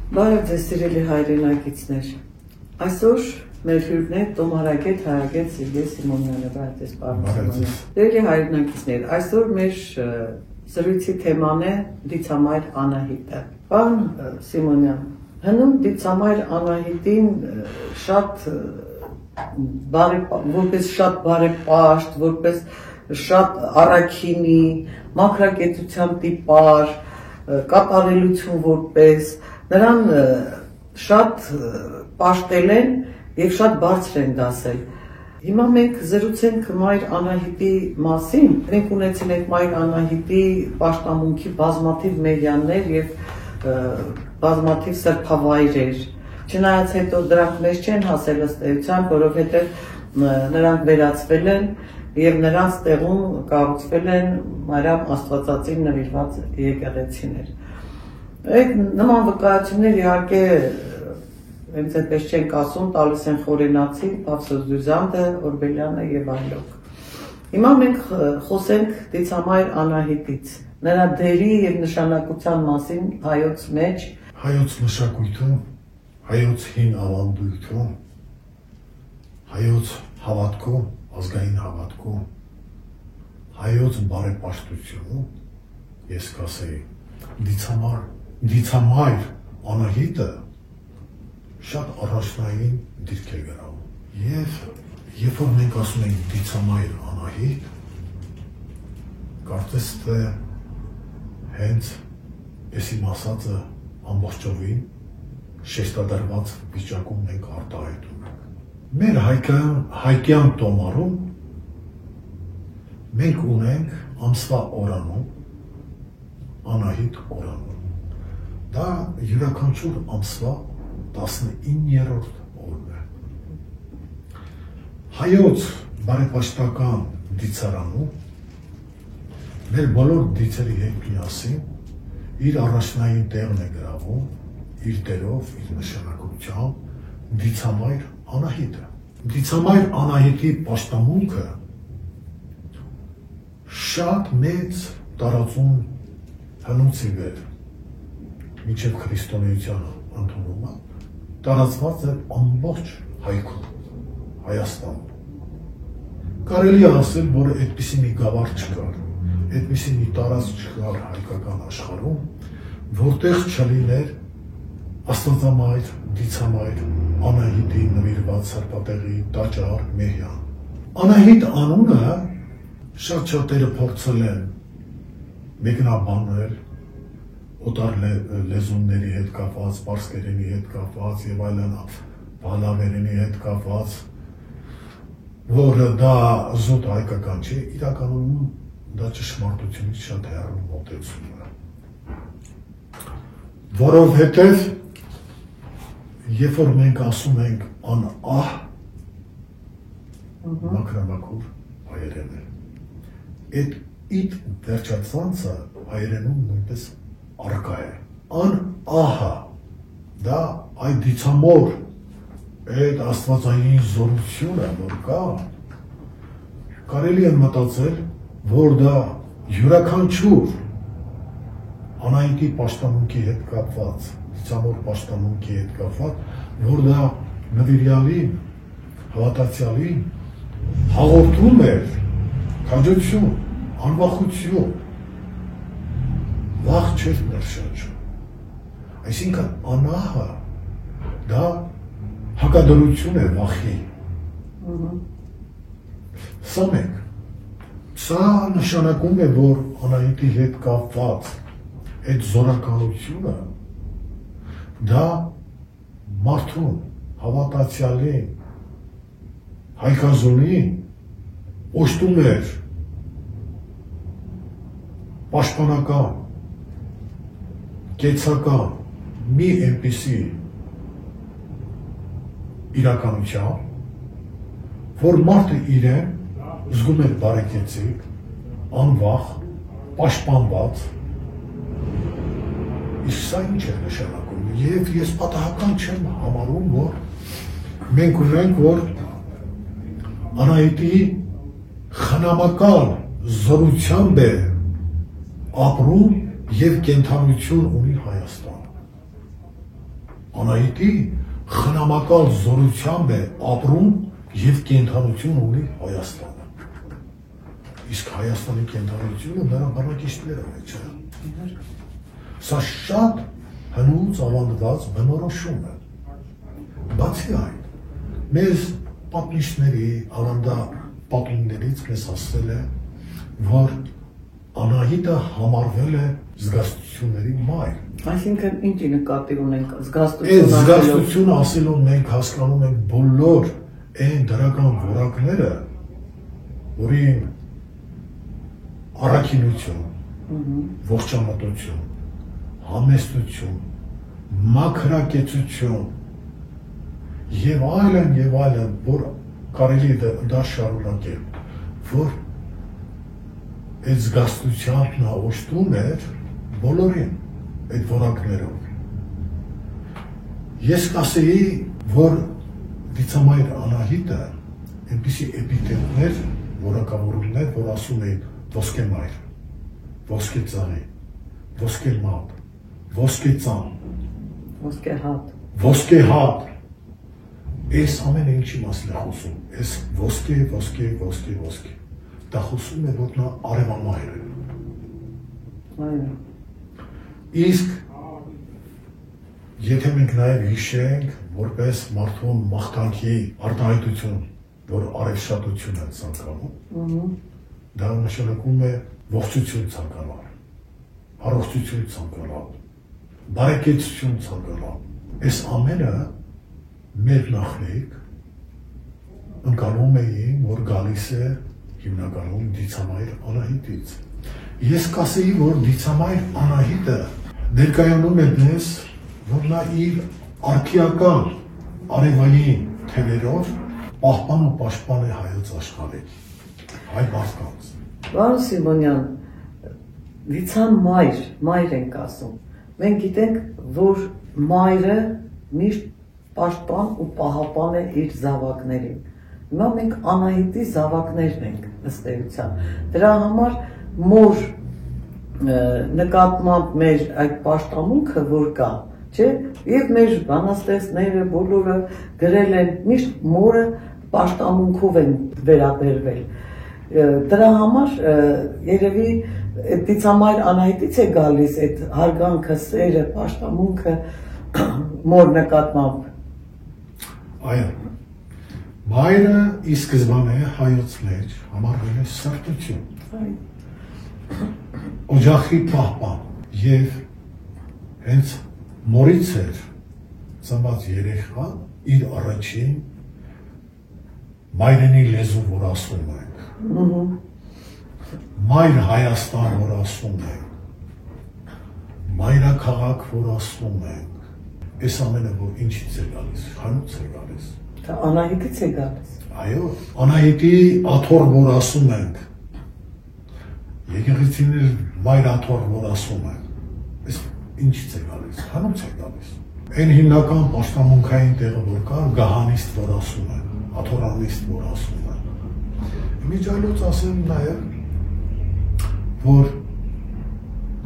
Բարև ձեզ սիրելի հայրենակիցներ, այսօր մեր հյուրն է տոմարագետ Հայագետ Սերգեյ Սիմոնյանը, բարև ձեզ պարոն Սիմոնյան։ Սիրելի հայրենակիցներ, այսօր մեր զրույցի թեման է դիցամայր Անահիտը։ Պարոն Սիմոնյան, հնում դիցամայր Անահիտին որպես շատ բարեպաշտ, որպես շատ առաքինի, մաքրակեցության տիպար, կատարելություն որպես նրան շատ պաշտել են և շատ բարձր են դասել։ Հիմա մենք զրուցենք Մայր Անահիտի մասին, մենք ունեցել ենք Մայր Անահիտի պաշտամունքի բազմաթիվ մեդիաներ և բազմաթիվ սրբավայրեր, չնայած հետո դրանք մեզ չեն հասել ըստ էության, որովհետև նրանք վերացվել են և նրանց տեղում կառուցվել են Մարիամ Աստվածածին նվիրված եկեղեցիներ։ Այդ նման վկայություններ իհարկե հենց այդպես չենք ասում, տալիս են Խորենացին, Պավսոս Դյուզանդը, Օրբելյանը և այլոք։ Հիմա մենք խոսենք դիցամայր Անահիտից, նրա դերի և նշանակության մասին հայոց մեջ, հայոց մշակույթում, հայոց հին ավանդույթում, հայոց հավատքում, ազգային հավատքում, հայոց բարեպաշտությունում, ես կասեի, դիցամայր Անահիտը շատ առաջնային դիրք է գրավում։ Եվ երբ որ մենք ասում ենք դիցամայր Անահիտ, կարծես թե հենց ես իմ ասածը ամբողջովին շեշտադրված վիճակում մենք արտահայտում ենք։ Մեր հայկյան տոմարում մենք ունենք ամսվա օրանում, Անահիտ օրանում։ Դա յուրաքանչյուր ամսվա 19-րդ օրն է։ Հայոց բարեպաշտական դիցարանում մեր բոլոր դիցերի հետ միասին իր առաջնային տեղն է գրավում, իր դերով, իր նշանակությամբ դիցամայր Անահիտը։ Դիցամայր Անահիտի պաշտամունքը շատ մեծ տարածում հնուց ի վեր մինչև քրիստոնեությանը ընդունումը տարածված է ամբողջ հայքում, Հայաստանում։ Կարելի է ասել, որ այդպիսի մի գավառ չկար, այդպիսի մի տարածք չկար հայկական աշխարհում, որտեղ չլիներ Աստվածամայր, դիցամայր Անահիտի նվիրված սրբատեղի տաճար մեհյան։ Անահիտ անունը շատ շատերը փորձել են մեկնաբանել օտար լեզունների հետ կապված, պարսկերենի հետ կապված և այլն բալավերենի հետ կապված, որ դա զուտ հայկական չէ, իրականում դա ճշմարտությունից շատ հեռու մոտեցում է։ Որովհետև երբ որ մենք ասում ենք անահ, մաքրամաքուր հայերեն է։ Այդ իտ վերջացանցը հայերենում նույնպես արկա է։ Անահը, դա այդ դիցամոր, այդ աստվածային զորությունը, որ կա, կարելի է մտածել, որ դա յուրաքանչյուր Անահիտի պաշտամունքի հետ կապված, դիցամոր պաշտամունքի հետ կապված, որ դա նվիրյալին, հավատացյալին հաղորդում էր քաջություն, անվախություն, վախ չէր ներշնչում։ Այսինքն անահը դա հակադրություն է վախի։ Սա մենք։ Սա նշանակում է, որ Անահիտի հետ կապված այդ զորականությունը դա մարդուն, հավատացյալին, հայկազորին օժտում էր պաշտպանական, կեցական մի այնպիսի իրականությամբ, որ մարդը իրեն զգում էր բարեկեցիկ, անվախ, պաշտպանված, իսկ սա ինչ է նշանակում, և ես պատահական չեմ համարում, որ մենք ունենք, որ Անահիտի խնամակալ զորությամբ է ապրում և կենդանություն ունի Հայաստանը։ Անահիտի խնամակալ զորությամբ է ապրում եւ կենթանություն ունի Հայաստանը։ Իսկ Հայաստանի կենթանությունը նրա բնակիչները չէ։ Սա շատ հնուց ավանդված բնորոշում է։ Բացի այն, մեզ պատմիչների, ավանդապատումներից մեզ ասել է, որ Անահիտը համարվել է զգաստությունների մայր։ Այսինքն ինչի նկատի ունենք Այս զգաստություն ասելով մենք հասկանում ենք բոլոր այն դրական որակները, որին առաքինություն, ողջամտություն, համեստություն, մաքրակեցություն եւ այլն, որ կարելի է դա շարունակել, որ այդ զգաստությամբ նա օժտում էր բոլորին այդ որակներով։ Ես կասեի, որ դիցամայր Անահիտը այնպիսի էպիթետներ, որակավորումներ, որ ասում էին ոսկե մայր, ոսկե ծաղի, ոսկե մատ, ոսկե ծան, ոսկե հատ, այս ամենը ինչի մասին է խոսում, այս ոսկե, դա խոսում է, որ նա արևամայր է։ Իսկ եթե մենք նաև հիշենք, որպես մարդու մաղթանքի արտահայտություն, որ արևշատություն է ցանկանում, դա նշանակում է ողջություն ցանկանալ, առողջություն ցանկանալ, բարեկեցություն ցանկանալ։ Այս ամենը մեր նախնիկ ընկալում էին, որ գալիս է հիմնականում դիցամայր Անահիտից։ Ես կասեի, որ դիցամայր Անահիտը ներկայանում է մեզ, որ նա իր արքիական արևային թևերով պահպան ու պաշտպան է հայոց աշխարհի, հայ մարդկանց։ Պարոն Սիմոնյան, դիցամայր, մայր ենք ասում։ Մենք գիտենք, որ մայրը միշտ պաշտպան ու պահապան է իր զավակներին։ Հիմա մենք Անահիտի զավակներն ենք ըստ էության։ Դրա համար մոր նկատմամբ մեր այդ պաշտամունքը որ կա, չէ՞, եւ մեր բանաստեղծները բոլորը գրել են միշտ մորը պաշտամունքով են վերաբերվել։ Դրա համար երևի դիցամայր Անահիտից է գալիս այդ հարգանքը, սերը, պաշտամունքը մոր նկատմամբ։ Այո։ Մայրը ի սկզբանե հայոց մեջ համարվել է սրտություն, օջախի պահպան եւ հենց մորից էր ծնված երեխան իր առաջին մայրենի լեզու որ ասում ենք, մայր Հայաստան որ ասում ենք, մայրաքաղաք որ ասում ենք, այս ամենը որ ինչից է գալիս, հանուց է գալիս։ Անահիտից է գալիս։ Այո, Անահիտի աթոռ որ ասում ենք, եկեղեցիներ մայր աթոռ որ ասում ենք, այս ինչից է գալիս, հանուց է գալիս։ Այն հիմնական պաշտամունքային տեղը որ կա, գահանիստ որ ասում են, աթոռանիստ որ ասում են։ Միջայլոց ասեմ նաև, որ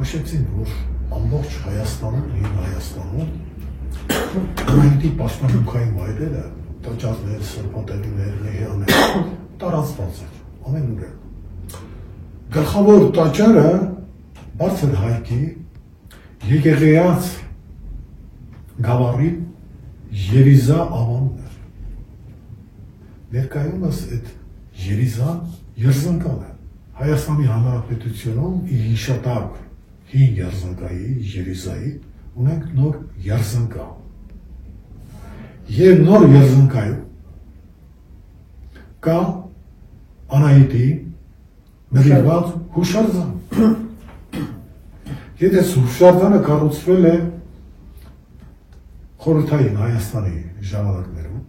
նշեցին, որ ամբողջ Հայաստանում, հին Հայաստանում Անահիտի պաշտամունքային վայրերը տաճարներ, սրբատեղիներ, մեհյաններ տարածված էր, ամենուր է։ Գլխավոր տաճարը բարձր հայքի եկեղեաց գավառի Երիզա ավանն էր։ Ներկայումս այդ Երիզան երզնկան է։ Հայաստանի Հանրապետությունում իր հիշատակ հին երզնկայի, Երիզայի ունենք նոր երզնկա։ Եվ նոր երզնկայում կա Անահիտի նվիրված հուշարձան։ Եթե հուշարձանը կառուցվել է խորհրդային Հայաստանի ժամանակներում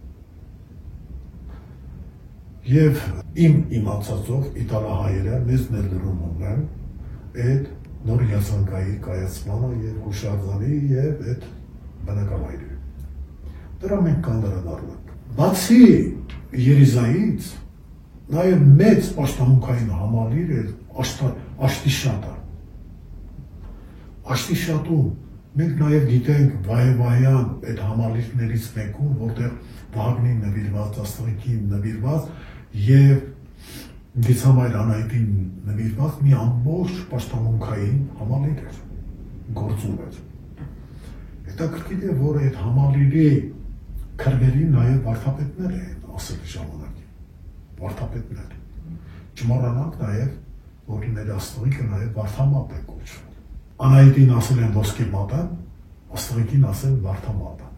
եւ իմ իմացածով իտալահայերը մեզ ներդրում ունեն այդ նոր երզնկայի կայացմանը եւ հուշարձանի եւ այդ բնակավայրի։ Դրա մենք կանդրադառնանք։ Բացի Երիզայից նաև մեծ պաշտամունքային համալիր էր Աշտիշատը։ Աշտիշատում Մենք նաև գիտենք վայ-վայյան այդ համալիրներից մեկում, որտեղ Վահագնին նվիրված, Աստղիկին նվիրված եւ Գիցամայր Անահիտին նվիրված մի ամբողջ պաշտամունքային համալիր էր, գործում էր։ Հետաքրքիր է, որ այդ համալիրի քրվերին նաև վարդապետներ էին ասել ժամանակին, վարդապետներ։ Չմոռանանք նաև, որ մեր Աստղիկը նաև վարդամատ է կոչվում։ Անահիտին ասել են ոսկի մատը, Աստղիկին ասել վարդամատը։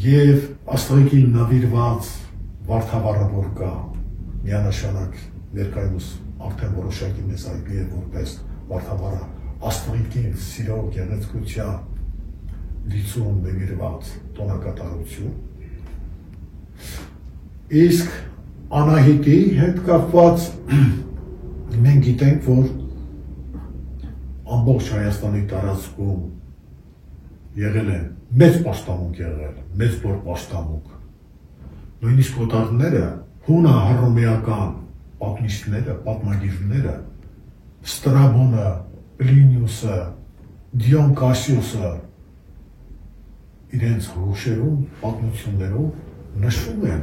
Եվ Աստղիկին նվիրված վարդավառը որ կա, միանշանակ ներկայումս արդեն որոշակի մեզ այգի է որպես վարդավառը Աստղիկին սիրո գեղեցկության լիցում նվիրված տոնակատարություն։ Իսկ Անահիտի հետ կապված մենք գիտենք, որ ամբողջ Հայաստանի տարածքում եղել են մեծ պաշտամունք եղել, մեծ որ պաշտամունք։ Նույնիսկ օտարները, հունա-հռոմեական պատմիչները, պատմագիրները, Ստրաբոնը, Պլինիուսը, Դիոն Կասիոսը իրենց հուշերում, պատմություններում նշում են,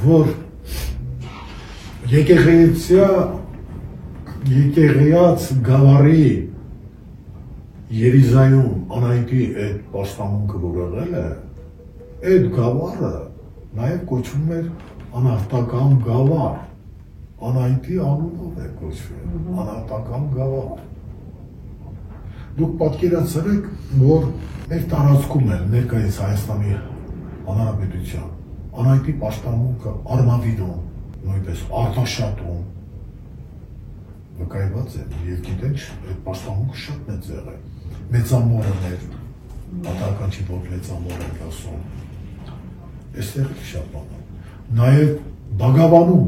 որ եկեղեցիած գավառի Երիզայում Անահիտի այդ պաշտամունքը որ եղել է, այդ գավառը նաև կոչվում էր անահատական գավառ, Անահիտի անունով է կոչվել, անահատական գավառ։ Դուք պատկերացրեք, որ մեր տարածքում է ներկայիս Հայաստանի Հանրապետության Անահիտի պաշտամունքը Արմավիրում, նույնպես Արտաշատում վկայված է եւ գիտենք այդ պաշտամունքը շատ մեծ եղել։ Մեծամորն էր, պատահական չի որ մեծամոր են ասում։ Այստեղ շատ բան է։ Նաեւ Բագավանում,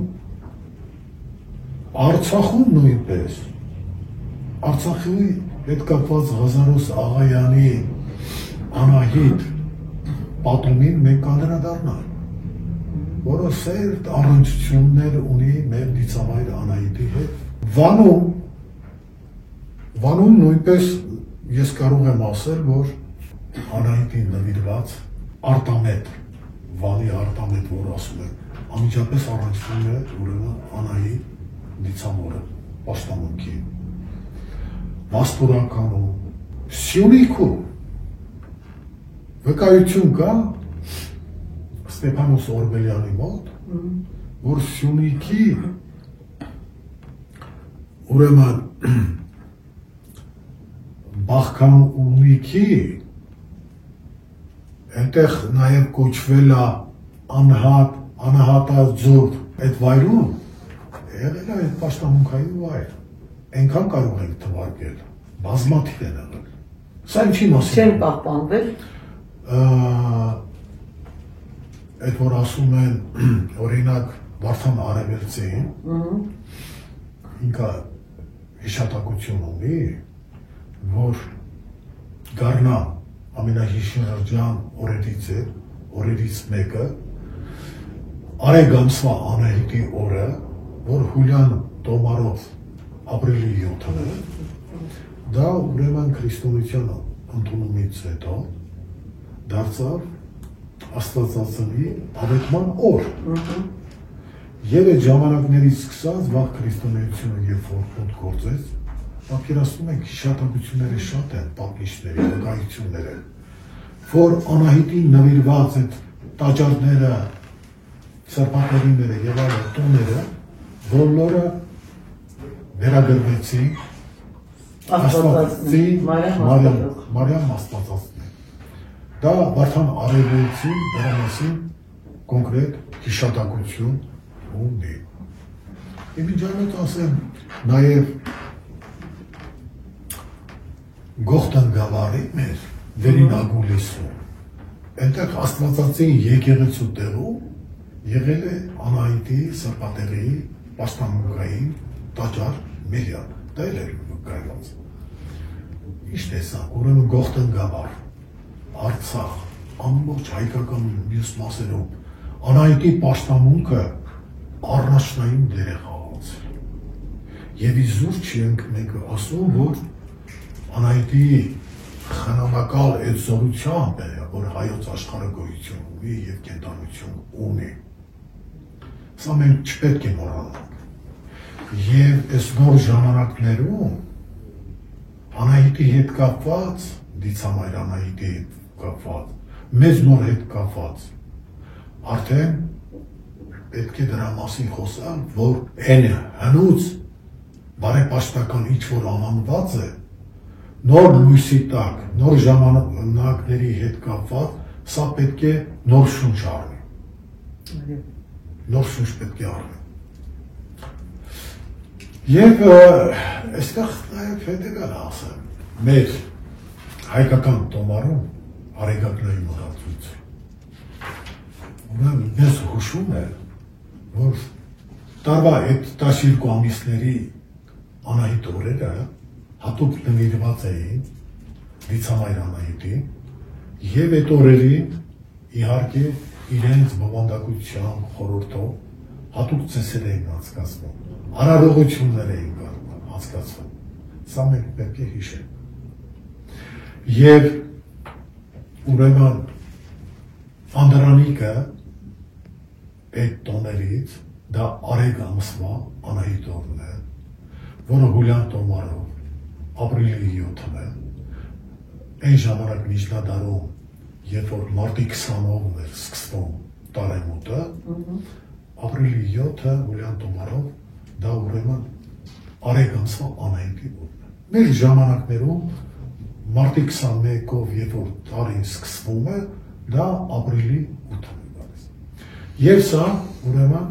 Արցախում նույնպես, Արցախի հետ կապված Ղազարոս Աղայանի Անահիտ պատումին մենք կանդրադառնալ, որը սերտ առնչություններ ունի մեր Դիցամայր Անահիտի հետ։ Վանում նույնպես ես կարող եմ ասել, որ Անահիտին նվիրված արտամետ, Վանի արտամետ, որ ասում է, անմիջապես առնչվում է ուրեմն Անահիտ Դիցամորը, պաշտամունքի, Վասպուրականում, Սյունիքում վկայություն կա Ստեփանոս Օրբելյանի մոտ, որ Սյունիքի ուրեմն Բախքանունիքի այնտեղ նաև կոչվել է անհատաձոր այդ վայրում եղել է այդ պաշտամունքային վայր, այնքան կարող ենք թվարկել, բազմաթիվ են եղել։ Սա ինչի մասին չեն պահպանվել։ Այդ որ ասում են օրինակ Վարդան Արևելցին, ինքը հիշատակություն ունի, որ Գառնա ամենահիշնրջան օրերից մեկը Արեգամսվա Անահիտի օրը, որ Հուլյան Տոմարով ապրիլի 7-ն է, դա ուրեմն քրիստոնեության ընդունումից հետո դարձավ Աստվածածնի ավետման օր։ Եվ այդ ժամանակներից սկսած վաղ քրիստոնեությունը երբ որ կոտ գործեց, պատկերացնում եք հիշատակությունները շատ են, պատմիչների, վկայությունները, որ Անահիտին նվիրված այդ տաճարները, սրբատեղիները եւ այլ տոները, բոլորը վերագրվեցին Աստվածածնի Մարիամ Աստվածածնի։ Դա Վարդան Արևելցին դրա մասին կոնկրետ հիշատակություն ունի։ Իմիջանոց ասեմ նաև Գողտան գավառի մեր վերին Ագուլիսում, այնտեղ Աստվածածին եկեղեցու տեղում եղել է Անահիտի սրբատեղի պաշտամունքային տաճար Միրյան, դա էլ էր վկայված։ Ինչ տեսակ, ուրեմն Գողտան գավառ, Արցախ, ամբողջ հայկական մյուս մասերում Անահիտի պաշտամունքը առնչնային դեր է խաղացել։ Եվ իզուր չենք մենք ասում, որ Անահիտի խնամակալ այդ զորությամբ է, որ հայոց աշխարհը գոյություն ունի եւ կենտրոնություն ունի։ Սա մենք չպետք է մոռանանք։ Եվ այս նոր ժամանակներում Անահիտի հետ կապված, դիցամայր Անահիտի հետ կապված, մեծ նոր հետ կապված, արդեն պետք է դրա մասին խոսալ, որ այն հնուց բարեպաշտական ինչ-որ անվանված է, նոր լույսի տակ, նոր ժամանակների հետ կապված, սա պետք է նոր շունչ առնի։ Նոր շունչ պետք է առնի։ Եվ այստեղ նաև հետևյալ ասեմ, մեր հայկական տոմարում արեգակնային մոռացույց։ Ուրեմն մեզ հուշում է, որ տարվա այդ 12 ամիսների Անահիտ օրերը հատուկ նվիրված էին դիցամայր Անահիտին եւ այդ օրերին իհարկե իրենց բովանդակության խորհրդով հատուկ ծեսեր էին անցկացվում, արարողություններ էին անցկացվում։ Սա մենք պետք է հիշենք։ Եվ ուրեմն Անդրանիկը այդ տոներից դա արեգ ամսվա Անահիտ օրն է, որը հուլյան տոմարով ապրիլի 7-ն է, այն ժամանակ միջնադարում, երբ որ մարտի 20-ով էր սկսվում տարեմուտը, ապրիլի 7-ը հուլյան տոմարով դա ուրեմն արեգ ամսվա Անահիտի օրն է։ Մեր ժամանակներում մարտի 21-ով, երբ որ տարին սկսվում է, դա ապրիլի 8-ն է գալիս։ Եվ սա ուրեմն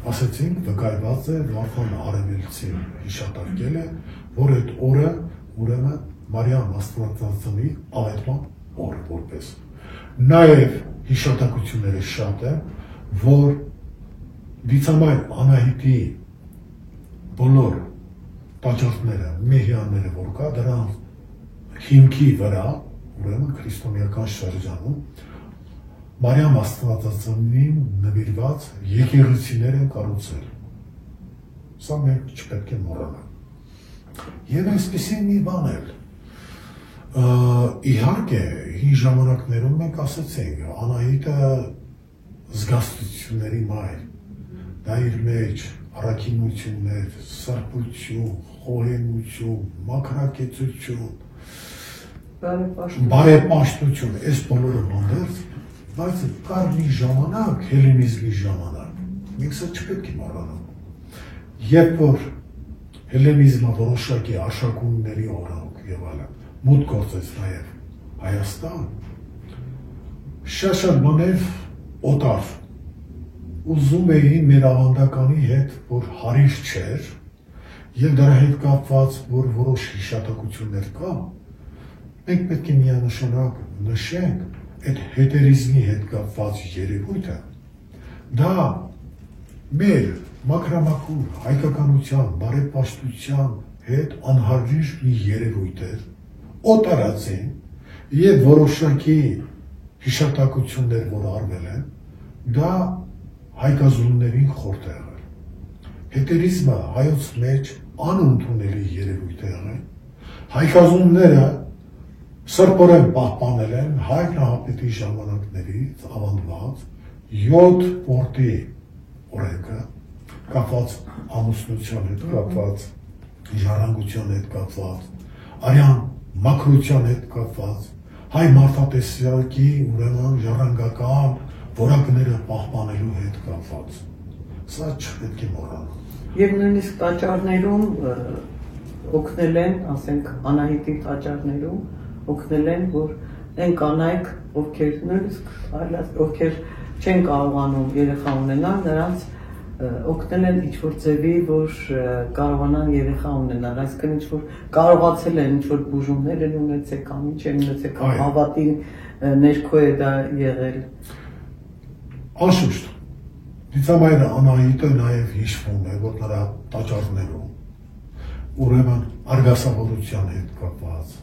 ասեցինք, վկայված է Վարդան Արևելցի հիշատակել է, որ այդ օրը ուրեմն Մարիամ Աստվածածնի ավետման օր որպես։ Նաև հիշատակությունները շատ են, որ դիցամայր Անահիտի բոլոր տաճարները, մեհյանները, որ կա, դրանց հիմքի վրա, ուրեմն քրիստոնեական շրջանում Մարիամ Աստվածածնին նվիրված եկեղեցիներ են կառուցել։ Սա մենք չպետք է մոռանանք։ Եվ այսպիսի մի բան էլ, իհարկե, հին ժամանակներում մենք ասացինք, Անահիտը զգաստությունների մայր, դա իր մեջ առաքինություններ, սրբություն, խոհեմություն, մաքրակեցություն, բարեպաշտություն, այս բոլորը բաներ, բայց կար մի ժամանակ, հելենիզմի ժամանակ, մենք սա չպետք է մոռանանք։ Երբ որ հելենիզմը որոշակի աշակունների օրենք եւ այլն մուտք գործեց նաեւ Հայաստան, շատ բաներ օտար ուզում էին մեր ավանդականի հետ, որ հարիր չէր, եւ դրա հետ կապված, որ որոշ հիշատակություններ կա, մենք պետք է միանշանակ նշենք այդ հետերիզմի հետ կապված երևույթը, դա մեր մաքրամաքուր հայկականության, բարեպաշտության հետ անհարժույժ մի երևույթ էր, օտարացին եւ որոշակի հիշատակություններ, որ արվել են, դա հայկազուններին խորտ է եղել։ Հետերիզմը հայոց մեջ անընդունելի երևույթ է եղել։ Հայկազունները սրբորեն պահպանել են Հայ Նահապետի ժամանակներից ավանդված 7 պորտի օրենքը, կապված ամուսնության հետ կապված, ժառանգության հետ կապված, արյան մաքրության հետ կապված, հայ մարդատեսակի ուրեմն ժառանգական որակները պահպանելու հետ կապված։ Սա չպետք է մոռանալ։ Եվ նույնիսկ տաճարներում օգնել են, ասենք Անահիտի տաճարներում օգնել են, որ այն կանայք, ովքեր նույնիսկ ովքեր չեն կարողանում երեխա ունենալ, նրանց օգնել են ինչ-որ ձևի, որ կարողանան երեխա ունենալ, այսինքն ինչ-որ կարողացել են ինչ-որ բուժումներ են ունեցել կամ ինչ են ունեցել, կամ հավատի ներքո է դա եղել։ Անշուշտ, դիցամայր Անահիտը նաև հիշվում է, որ նրա տաճարներում ուրեմն արգասավորության հետ կապված,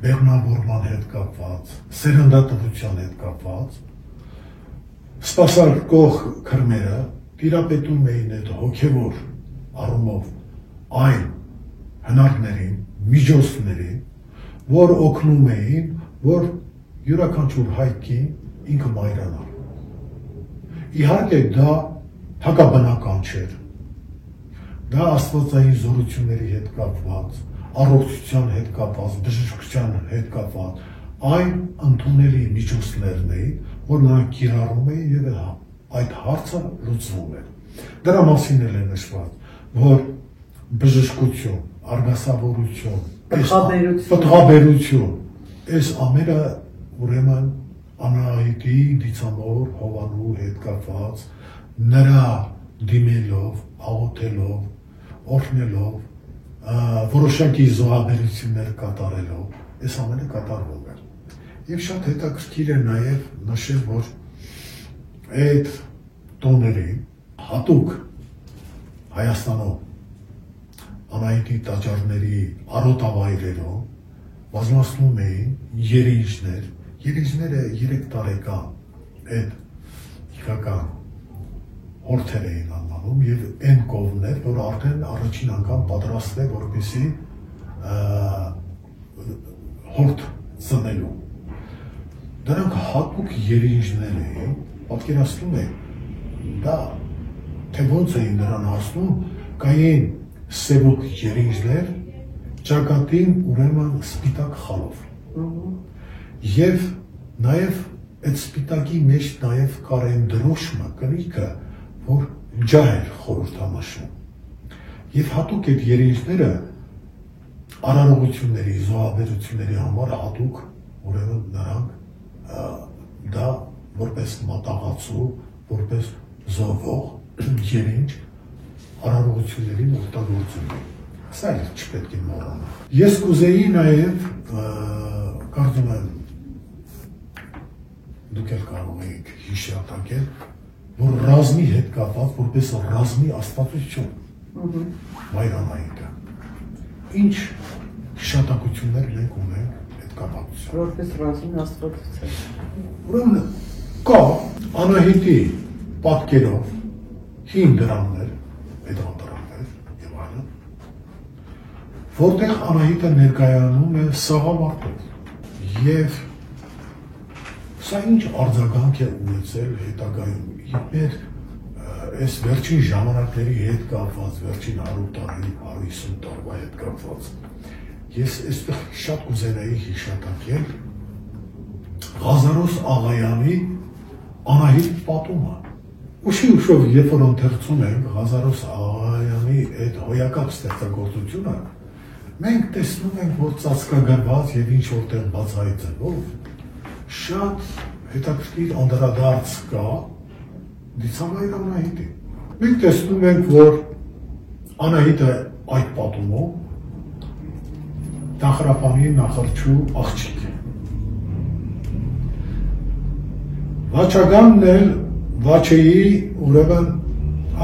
բեղմնավորման հետ կապված, սերնդատվության հետ կապված, սպասարկող քրմերը տիրապետում էին այդ հոգևոր առումով այն հնարքներին, միջոցների, որ օգնում էին, որ յուրաքանչյուր հայկին ինքը մայրանար։ Իհարկե դա հակաբնական չէր։ Դա աստվածային զորությունների հետ կապված, առողջության հետ կապված, բժշկության հետ կապված, այն ընդունելի միջոցներն էին, որ նրանք կիրառում էին եւ այդ հարցը լուծվում էր։ Դրա մասին էլ է նշված, որ բժշկություն, արգասավորություն, պտղաբերություն, այս ամենը ուրեմն Անահիտի դիցամոր Հովանու հետ կապված, նրա դիմելով, աղոթելով, օրհնելով, որոշակի զոհաբերություններ կատարելով, այս ամենը կատարվում էր։ Եվ շատ հետաքրքիր է նաև նշել, որ այդ տոներին հատուկ Հայաստանում Անահիտի տաճարների արոտավայրերում բազմացնում էին երինջներ, երինջները 3 տարեկան այդ իհական հորթեր էին անվանում եւ այն կողմներ, որ արդեն առաջին անգամ պատրաստ է որպեսի հորթ ծնելու։ Դրանք հատուկ երինջներ էին, պատկերացնում եք, դա թե ոնց էին նրան հասնում, կային սևուկ երինջներ, ճակատին ուրեմն սպիտակ խալով։ Եվ նաև այդ սպիտակի մեջ նաև կար այն դրոշմը, կնիքը, որ ջահ էր խորհրդանշում։ Եվ հատուկ այդ երինջները արարողությունների, զոհաբերությունների համար հատուկ ուրեմն նրանք դա որպես մատաղացու, որպես զոհվող երինջ արարողություններին օգտագործում են։ Սա էլ չպետք է մոռանալ։ Ես կուզեի նաև կարծում եմ դուք էլ կարող եք հիշատակել, որ ռազմի հետ կապված, որպես ռազմի աստվածություն Մայրանահիտը։ Ինչ հիշատակություններ մենք ունենք այդ կապակցությամբ։ Որպես ռազմի աստվածություն։ Ուրեմն կա Անահիտի պատկերով հին դրաններ, պետրոդրաններ եւ այլն, որտեղ Անահիտը ներկայանում է սաղավարտով եւ սա ինչ արձագանք է ունեցել հետագայում մեր այս վերջին ժամանակների հետ կապված, վերջին 100 տարի, 150 տարվա հետ կապված ես այստեղ շատ կուզենայի հիշատակել Ղազարոս Աղայանի Անահիտ պատումը։ Ուշով երբ որ ընթերցում ենք Ղազարոս Աղայանի այդ հոյակապ ստեղծագործությունը, մենք տեսնում ենք, որ ծածկագրված եւ ինչ որտեղ բացահայտվող շատ հետաքրքիր անդրադարձ կա դիցամայր Անահիտի։ Մենք տեսնում ենք, որ Անահիտը այդ պատումով Նախրապանի նախրջու աղջիկ է։ Վաչագանն էլ Վաչեի ուրեմն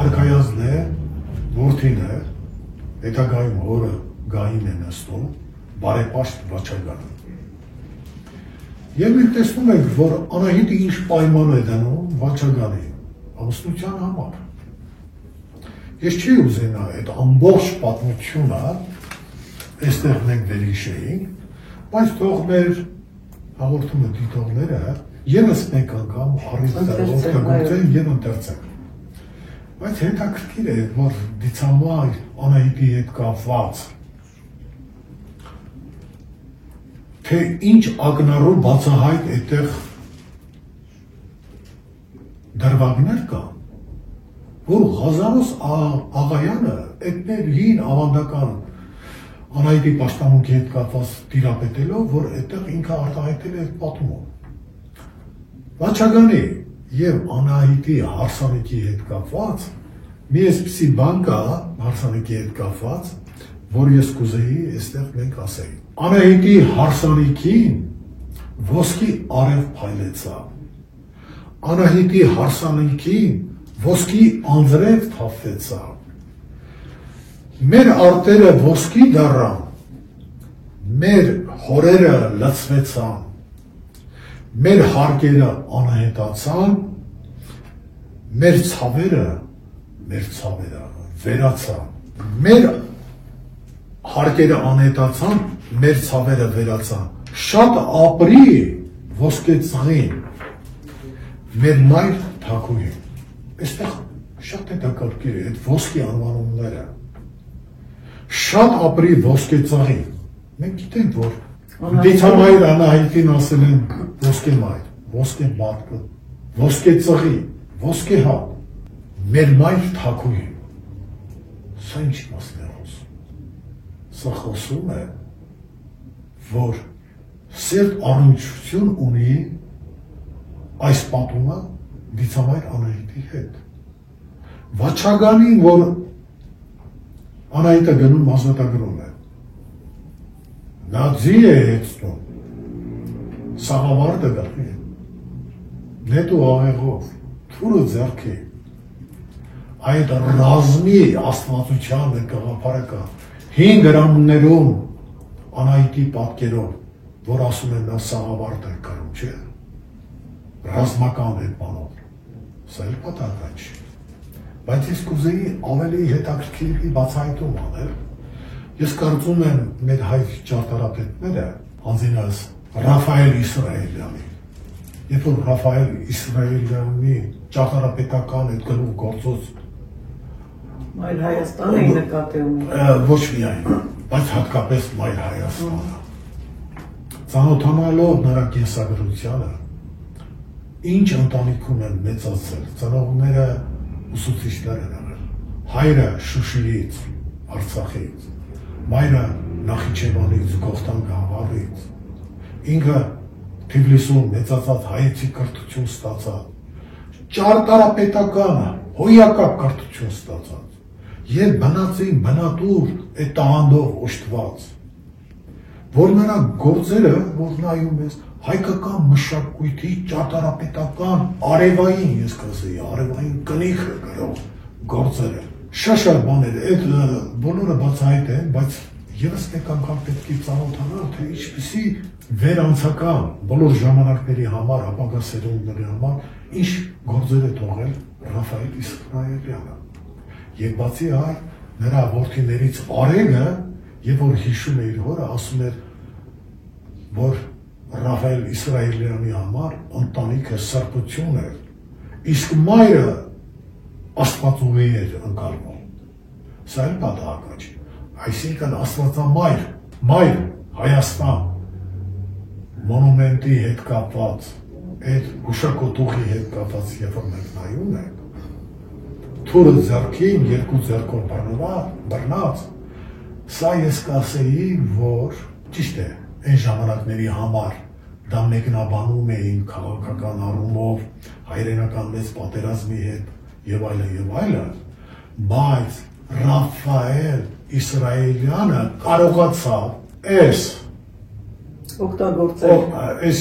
արքայազն է, որդին է, հետագայում հորը գային է նստում, բարեպաշտ Վաչագանը։ Եվ մենք տեսնում ենք, որ Անահիտը ինչ պայման է դնում Վաչագանի ամուսնության համար։ Ես չի ուզենա այդ ամբողջ պատմությունը այստեղ մենք վերհիշեինք, բայց թող մեր հաղորդումը դիտողները ևս մեկ անգամ օգտագործեն եւ ընթերցեն։ Բայց հետաքրքիր է, որ դիցամայր Անահիտի հետ կապված թե ինչ ակնառու բացահայտ այդտեղ դրվագներ կան, որ Ղազարոս Աղայանը այդ մեր հին ավանդական Անահիտի պաշտամունքի հետ կապված տիրապետելով, որ այդտեղ ինքը արտահայտել է այդ պատումով։ Վաչագանի եւ Անահիտի հարսանիքի հետ կապված մի այսպիսի բան կա հարսանիքի հետ կապված, որ ես կուզեի այստեղ մենք ասենք։ Անահիտի հարսանիքին ոսկի արև փայլեցավ։ Անահիտի հարսանիքին ոսկի անձրև թափվեցավ։ Մեր արտերը ոսկի դառան, մեր հորերը լցվեցան, մեր հարկերը անհետացան, մեր ցավերը վերացան, մեր հարկերը անհետացան, մեր ցավերը վերացան։ Շատ ապրի ոսկե ծղին, մեր մայր թագուհին։ Այստեղ շատ հետաքրքիր է այդ ոսկի անվանումները։ Շատ ապրի ոսկե ծղին։ Մենք գիտենք, որ դիցամայր Անահիտին ասել են ոսկե մայր, ոսկե մարդը, ոսկե ծղի, ոսկե հատ, մեր մայր թագուհին։ Սա ինչ մասն է խոսում։ Սա խոսում է, որ սերտ առնչություն ունի այս պատումը դիցամայր Անահիտի հետ։ Վաչագանին, որ Անահիտը գնում մասնատագրում է, նա ձի է հետցնում, սաղավարտը գլխի, նետ ու աղեղով, թուրը ձեռքի, այդ ռազմի աստվածության գաղափարը կա, 5 գրամներում Անահիտի պատկերով, որ ասում են նա սաղավարտ է կրում, չէ, ռազմական է բանով, սա էլ պատահական չի, բայց ես կուզեի ավելի հետաքրքիր բացահայտում անել, ես կարծում եմ մեր հայ ճարտարապետները, անձինս Ռաֆայել Իսրայելյանի, երբ որ Ռաֆայել Իսրայելյանի ճարտարապետական այդ գլուխ գործոց Մայր Հայաստանը ի նկատի ունի։ Ոչ միայն, բայց հատկապես Մայր Հայաստանը։ Ծանոթանալով նրա կենսագրությանը, ինչ ընտանիքում են մեծացել, ծնողները ուսուցիչներ են եղել, հայրը Շուշիից, Արցախից, մայրը Նախիջևանից, Գողթան գավառից, ինքը Թիֆլիսում մեծացած հայեցի կրթություն ստացած, ճարտարապետականը, հոյակապ կրթություն ստացած, եւ բնածին բնատուր այդ տաղանդով օժտված, որ նրա գործերը, որ նայում ես, հայկական մշակույթի ճարտարապետական արևային, ես կասեի, արևային կնիքը գրող գործերը, շատ բաներ, այդ բոլորը բացահայտ են, բայց եւս մեկ անգամ պետք է ծանոթանալ, թե ինչպիսի վերանցական բոլոր ժամանակների համար, ապագա սերունդների համար, ինչ գործեր է թողել Ռաֆայել Իսրայելյանը։ Եվ բացի այդ, նրա որդիներից Արեգը, եւ որ հիշում է իր հորը, ասում էր, որ Ռաֆայել Իսրայելյանի համար ընտանիքը սրբություն էր, իսկ մայրը աստվածուհի էր ընկալվում։ Սա էլ պատահական չի։ Այսինքն աստվածամայր, մայր Հայաստան մոնումենտի հետ կապված, այդ հուշակոթուղի հետ կապված, երբ որ մենք նայում ենք, թուրը ձեռքին, երկու ձեռքով բռնած, սա ես կասեի, որ ճիշտ է, այն ժամանակների համար դա մեկնաբանում էին քաղաքական առումով, հայրենական մեծ պատերազմի հետ եւ այլն, բայց Ռաֆայել Իսրայելյանը կարողացավ այս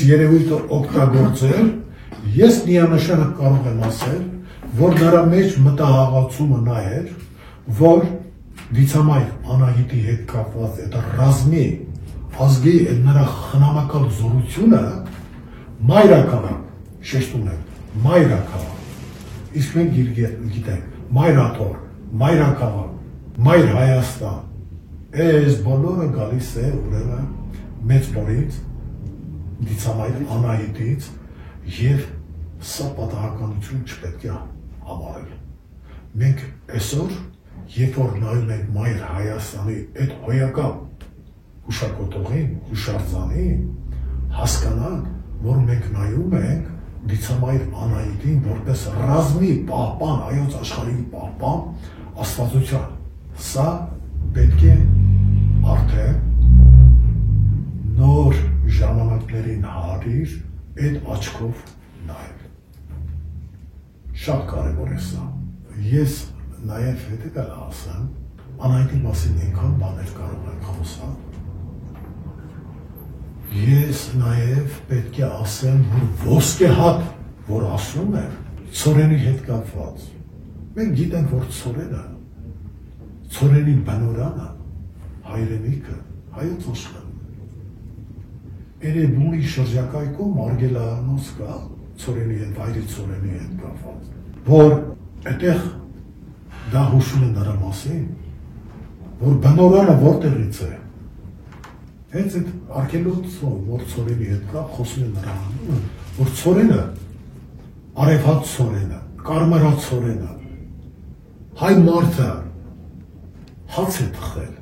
երևույթը օգտագործել, ես միանշանը կարող եմ ասել, որ նրա մեջ մտահաղացումը նա էր, որ դիցամայր Անահիտի հետ կապված այդ ռազմի ազգի նրա խնամակալ զորությունը մայրաքաղաք, շեշտում եմ, մայրաքաղաք, իսկ մենք գիտենք, մայրաթոր, մայրաքաղաք, Մայր Հայաստան, այս բոլորը գալիս է ուրեմն մեծ մորից, դիցամայր Անահիտից եւ սա պատահականություն չպետք է համարել։ Մենք այսօր, երբ որ նայում ենք Մայր Հայաստանի այդ հոյակապ հուշակոթողին, հուշարձանին, հասկանանք, որ մենք նայում ենք դիցամայր Անահիտին որպես ռազմի պահպան, հայոց աշխարհի պահպան աստվածության։ Սա պետք է արդեն նոր ժամանակներին հարիր այդ աչքով նայել։ Շատ կարևոր է սա։ Ես նաև հետևել ասեմ, Անահիտի մասին այնքան բաներ կարող ենք խոսալ։ Ես նաև պետք է ասեմ, որ ոսկեհատ, որ ասում է, ցորենի հետ կապված։ Մենք գիտենք, որ ցորենի բնորանը, հայրենիքը, հայոց աշխարհն է։ Էրեբունի շրջակայքում Արգելանոց կա, ցորենի հետ, հայրի ցորենի հետ կապված, որ այդտեղ դա հուշում է նրա մասին, որ բնորանը որտեղից է։ Հենց այդ արգելոցը, որ ծորենի հետ կա, խոսում են նրան, որ ծորենը, արևհատ ծորենը, կարմրած ծորենը, հայ մարդը հաց է թխել,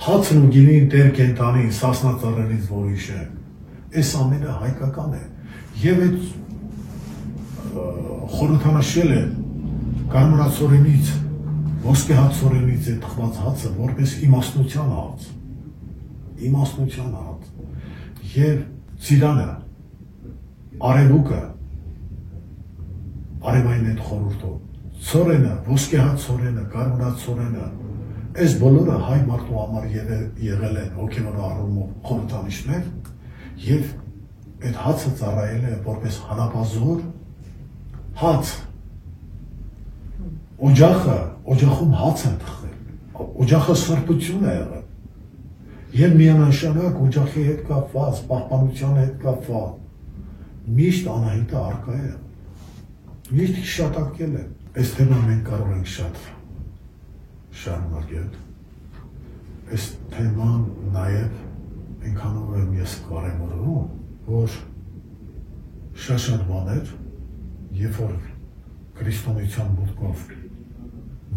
հացն ու գինին տեր կենտանին, սասնածառենից որիշ է, այս ամենը հայկական է, և այդ խորհրդանշել է կարմրած ծորենից, ոսկեհատ ծորենից է թխված հացը, որպես իմաստնության հաց, և ծիրանը, արևուկը, արևային այդ խորհուրդով, ծորենը, ոսկեհատ ծորենը, կարմրած ծորենը, այս բոլորը հայ մարդու համար եղել են հոգևոր առումով խորհրդանիշներ և այդ հացը ծառայել է որպես հանապազոր հաց, օջախում հաց են թխել, օջախը սրբություն է եղել և միանշանակ օջախի հետ կապված, պահպանության հետ կապված, միշտ Անահիտը առկա է, միշտ հիշատակել է, այս թեման մենք կարող ենք շատ շարունակել, այս թեման նաև այնքանով եմ ես կարևորում, որ շատ բաներ, երբ որ քրիստոնեության մուտքով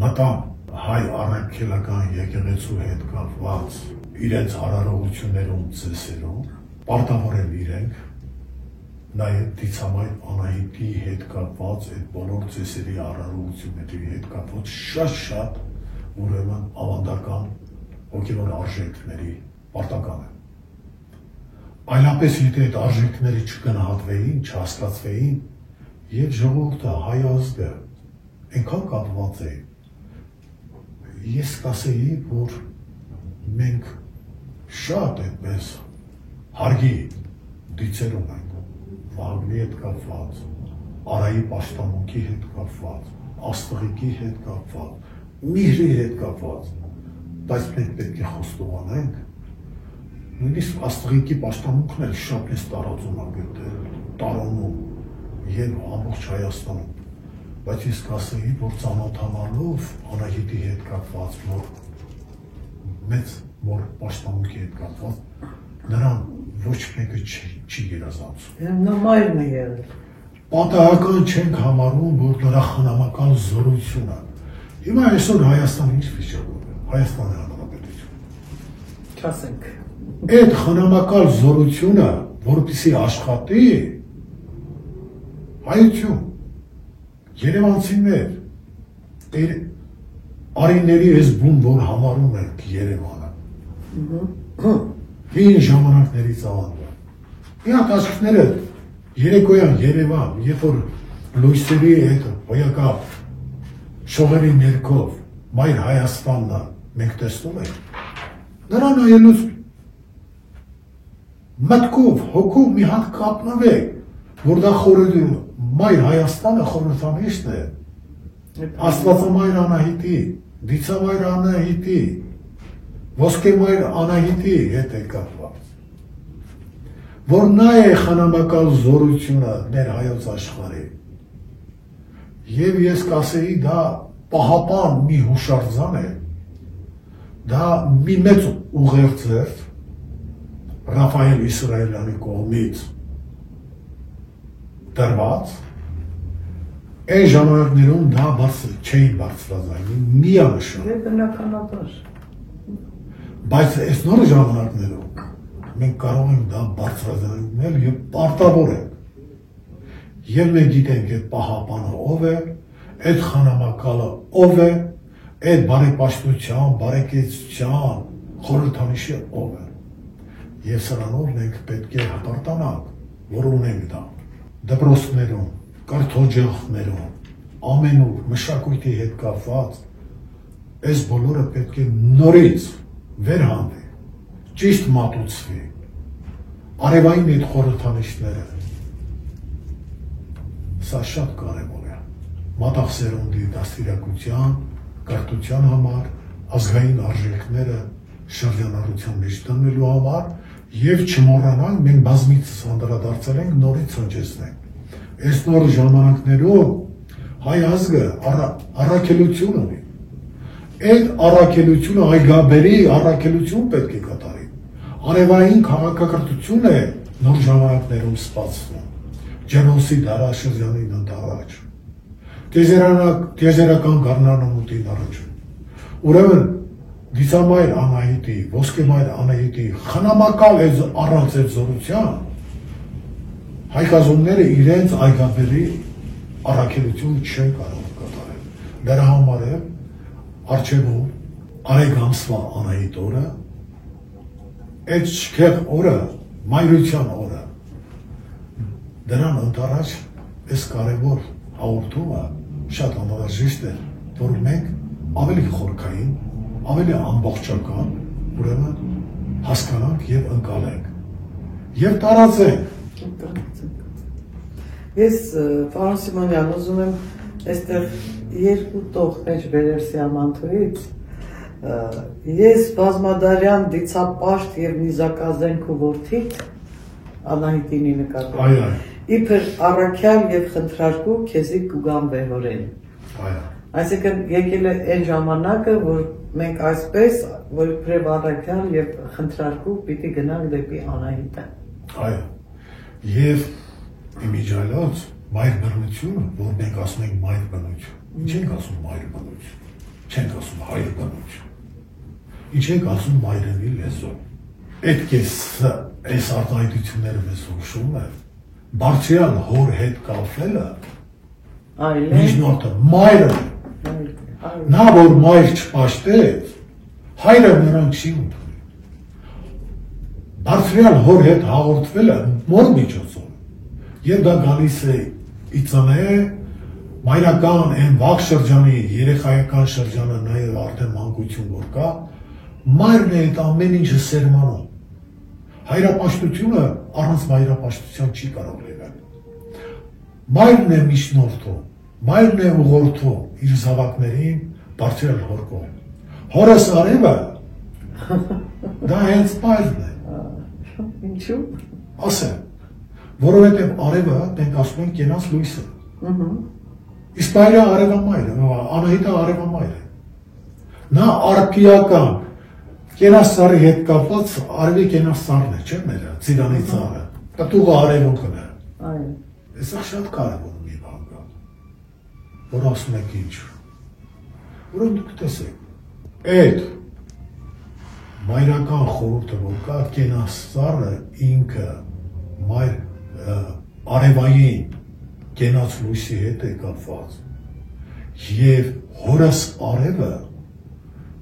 մտան հայ առաքելական եկեղեցու հետ կապված իրենց արարողություններում ծեսերում, պարտավոր են իրենք նաև դիցամայր Անահիտի հետ կապված այդ բոլոր ծեսերի արարողությունների հետ կապված շատ ուրեմն ավանդական հոգևոր արժեքների պարտական է։ Այլապես եթե այդ արժեքները չգնահատվեին, չհասկացվեին և ժողովուրդը հայ ազգը այնքան կապված է, ես կասեի, որ մենք շատ այդպես հարգի դիցեր ունենք, Վահագնի հետ կապված, Արայի պաշտամունքի հետ կապված, Աստղիկի հետ կապված, Միհրի հետ կապված, բայց մենք պետք է խոստովանենք, նույնիսկ Աստղիկի պաշտամունքն էլ շատ մեծ տարածում է գտել, Տարոնում և ամբողջ Հայաստանում, բայց ես կասեի, որ ծանոթանալով Անահիտի հետ կապված, մեծ պաշտամունքի հետ կապված, նրան ոչ մեկը չի երազանցում։ Նա մայրն է եղել։ Պատահական չենք համարում, որ նրա խնամական զորությունը։ Հիմա այսօր Հայաստանը ինչ վիճակում է, Հայաստանի Հանրապետություն։ Չասենք։ Այդ խնամական զորությունը, որպեսզի աշխատի, հայություն, երևանցիներ, արիների այս բուն, որ համարում ենք Երևանը, հին ժամանակներից ավանդը։ Մի հատ աչքները երեկոյան Երևան, երբ որ լույսերի հետ հոյակապ շողերի ներքով մայր Հայաստանն մենք տեսնում ենք, նրան նայելուց մտքով, հոգով մի հատ կապնվեք, որ դա մայր Հայաստանը խորհրդանիշն է, Աստվածամայր Անահիտի, դիցամայր Անահիտի, ոսկեմայր Անահիտի հետ է կապված, որ նա է խնամակալ զորությունը մեր հայոց աշխարհի, և ես կասեի դա պահապան մի հուշարձան է, դա մի մեծ ուղերձ Ռաֆայել Իսրայելյանի կողմից դրված, այն ժամանակներում դա չէին բարձրաձայնում, միանշան։ Եվ բնականաբար։ Բայց այս նոր ժամանակներում մենք կարող ենք դա բարձրաձայնել և պարտավոր ենք։ Եվ մենք գիտենք այդ պահապանը ով է, այդ խնամակալը ով է, այդ բարեպաշտության, բարեկեցության խորհրդանիշը ով է։ Եվ սրանով մենք պետք է հպարտանանք, որ ունենք դա։ Դպրոցներում, կրթօջախներում, ամենուր մշակույթի հետ կապված, այս բոլորը պետք է նորից վերհանվի, ճիշտ մատուցվի, արևային այդ խորհրդանիշները, սա շատ կարևոր է, մատաղ սերունդի դաստիարակության, կրթության համար, ազգային արժեքները շրջանառության մեջ դնելու համար և չմոռանանք, մենք բազմիցս անդրադարձել ենք, նորից հնչեցնենք։ Այս նոր ժամանակներում հայ ազգը առաքելություն ունի, Այդ առաքելությունը այգաբերի առաքելություն պետք է կատարի։ Արևային քաղաքակրթություն է նոր ժամանակներում սպասվում։ Ջենոսի դարաշրջանին ընդառաջ։ Տիեզերական գառնանամուտին առաջ։ Ուրեմն դիցամայր Անահիտի, ոսկեմայր Անահիտի խնամակալ առանց այդ զորության հայկազունները իրենց այգաբերի առաքելություն չեն կարող կատարել։ Դրա համար է Արչևում արեգամսվա Անահիտ օրը, այդ շքեղ օրը, մայրության օրը, դրան ընդառաջ այս կարևոր հաղորդումը շատ անհրաժեշտ է, որ մենք ավելի խորքային, ավելի ամբողջական, ուրեմն հասկանանք եւ ընկալենք եւ տարածենք։ Ես պարոն Սիմոնյան ուզում եմ այստեղ երկու տողներ բերել Սիամանթուից, ես բազմադարյան դիցապաշտ եւ նիզակազենքու որդիդ Անահիտինի նկատմամբ իբր առաքյալ եւ խնդրարկու քեզի կուգամ վեհորեն։ Այսինքն եկել է այն ժամանակը, որ մենք այսպես որ իբրև առաքյալ եւ խնդրարկու պիտի գնանք դեպի Անահիտը։ Այո։ Եվ իմիջիալոց մայր բռնությունը, որ մենք ասում ենք մայր բռնություն, ինչ ենք ասում մայր բռնություն, չենք ասում հայր բռնություն, ինչ ենք ասում մայրենի լեզու։ Պետք է այս արտահայտությունները մեզ հուշում է, բարձրյալ հոր հետ կապվելը, միջնորդը մայրը, նա որ մայր չպաշտեց, հայրը նրան չի ընդունել։ Բարձրյալ հոր հետ հաղորդվելը մոր միջոցով, եւ դա գալիս է իծանե մայրական այն վաղ շրջանի երեխայական շրջանը նաեւ արդեն մանկություն որ կա, մայրն է այդ ամեն ինչը սերմանում։ Հայրապաշտությունը առանց մայրապաշտության չի կարող լինել։ Մայրն է միջնորդում, մայրն է ուղղորդում իր զավակներին բարձրել հոր կողմ։ Հորս արևը դա հենց մայրն է։ Ինչու՞։ Ասեմ, որովհետև արևը մենք ասում ենք կենաց լույսը։ Իսկ մայրը արևամայր է, Անահիտը արևամայր է։ Նա արփիական կենաց ծառի հետ կապված արևի կենաց ծառն է, չէ՞ մերը, ծիրանի ծառը։ Պտուղը արևունքն է։ Այո։ Սա շատ կարևոր մի բան կա, որ ասում եք ինչ։ Ուրեմն դուք տեսեք, այդ մայրական խորհուրդը որ կա, կենաց ծառը ինքը մայր արևային կենաց լույսի հետ է կապված եւ հորս արևը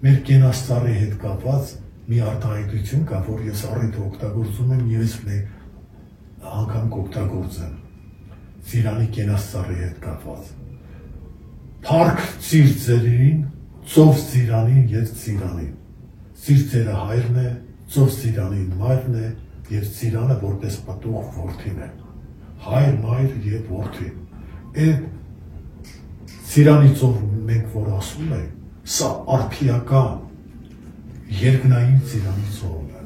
մեր կենաց ծառի հետ կապված մի արտահայտություն կա, որ ես առիթ օգտագործում եմ եւ ես մեկ անգամ կօգտագործեմ ծիրանի կենաց ծառի հետ կապված Փառք ծիր ձերին, ծով ծիրանին եւ ծիրանին ծիր ձերը հայրն է, ծով ծիրանին մայրն է եւ ծիրանը որպես պատուղ որդին է հայր, մայր եւ որդի այդ ծիրանի ծով մենք որ ասում ենք սա արփիական երկնային ծիրանի ծովն է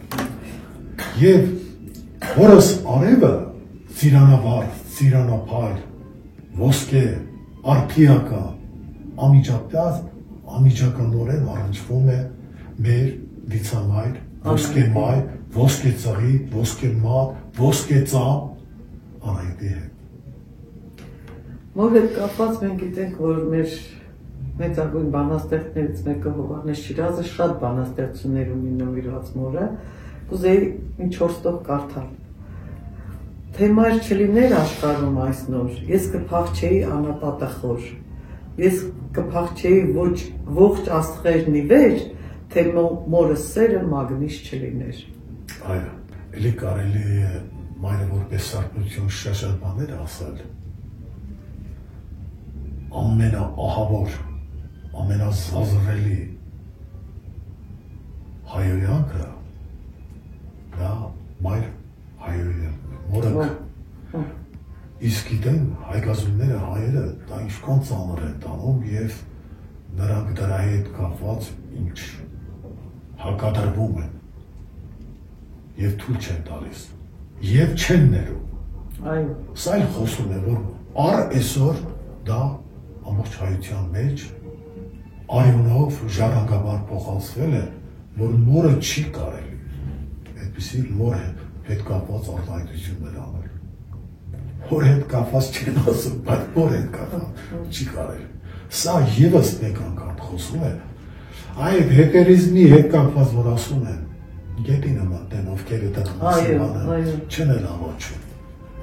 եւ հորս արևը ծիրանավար, ծիրանափայլ ոսկե արփիական անմիջականորեն առնչվում է մեր դիցամայր, ոսկե մայր, ոսկե ծաղի, ոսկե մատ, ոսկե ծամ Անահիտի հետ։ Մոր հետ կապված մենք գիտենք, որ մեր մեծագույն բանաստեղծներից մեկը Հովհաննես Շիրազը շատ բանաստեղծություններ ունի նվիրված մորը, կուզեի մի 4 տող կարդալ։ Թե մայր չլիներ աշխարհում այս նոր, ես կփախչեի անապատախոր, ես կփախչեի ողջ աստղերն ի վեր, թե մորս սերը մագնիշ չլիներ։ Այո, էլի կարելի է մայրը որպես սարքություն շատ բաներ ասել։ Ամենաահավոր, ամենազազրելի հայոյանքը դա մայր հայոյանն է, մորը իսկ գիտեն հայկազունները հայերը դա ինչքան ծանր են տանում եւ նրանք դրա հետ կապված ինչ հակադրվում են եւ թույլ չեն տալիս եւ չեն ներում։ Այո։ Սա էլ խոսում է որ առ այսօր դա ամբողջ հայության մեջ արյունով ժառանգաբար փոխանցվել է, որ մորը չի կարելի այդպիսի մոր հետ կապված արտահայտություններ անել։ Հոր հետ կապված չեն ասում, բայց մոր հետ կապված չի կարելի։ Սա եւս մեկ անգամ խոսում է այդ հետերիզմի հետ կապված, որ ասում են գետի նման տեն ովքեր դա չեն էլ ամոչում։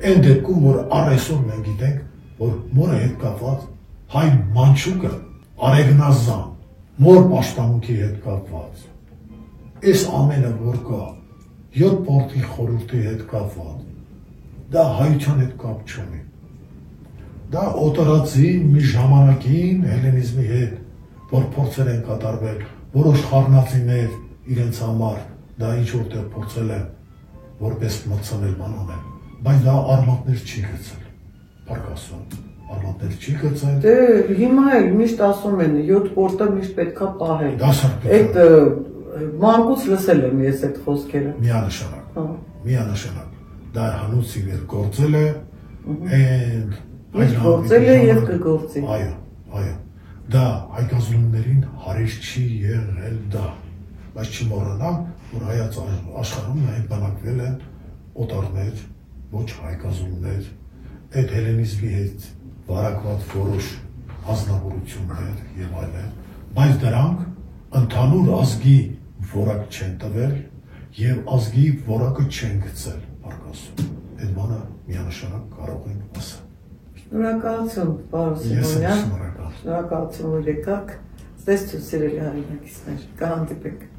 Այն դեպքում, որ առեսօր մենք գիտենք, որ մորը հետ կապված հայ մանչուկը արեգնազան, մոր պաշտամունքի հետ կապված, այս ամենը որ կա, 7 պորտի խորհրդի հետ կապված, դա հայության հետ կապ չունի, դա օտարածի մի ժամանակին հելենիզմի հետ, որ փորձեր են կատարվել, որոշ խառնածիներ իրենց համար, դա ինչ որտեղ փորձել են, որպես մտցնել բանանել, բայց դա արմատներ չի գցել, պարկասում, արմատներ չի գցել։ Դե հիմա էլ միշտ ասում են 7 պորտը միշտ պետքա պահել։ Դա սարքել։ Այդ մանկուց լսել եմ ես այդ խոսքերը։ Միանշանակ։ Դա հանուցիներ գործել է, Միշտ գործել է եւ կգործի։ Այո։ Դա հայկազնումներին հարիր չի եղել դա, բայց չմոռանալ, որ հայաց աշխարհում այն բնակվել են օտարներ, ոչ հայկազնումներ, այդ հելենիզմի հետ վարակված որոշ ազնվորություններ եւ այլն, բայց դրանք ընդհանուր ազգի որակ չեն տվել եւ ազգի որակը չեն գցել արկասում։ Այդ բանը միանշանակ կարող ենք ասել։ Շնորհակալություն, պարոն Սիմոնյան։ Շնորհակալություն, որ եկաք։ Ստեսություն սիրելի հայրենակիցներ, կհանդիպենք։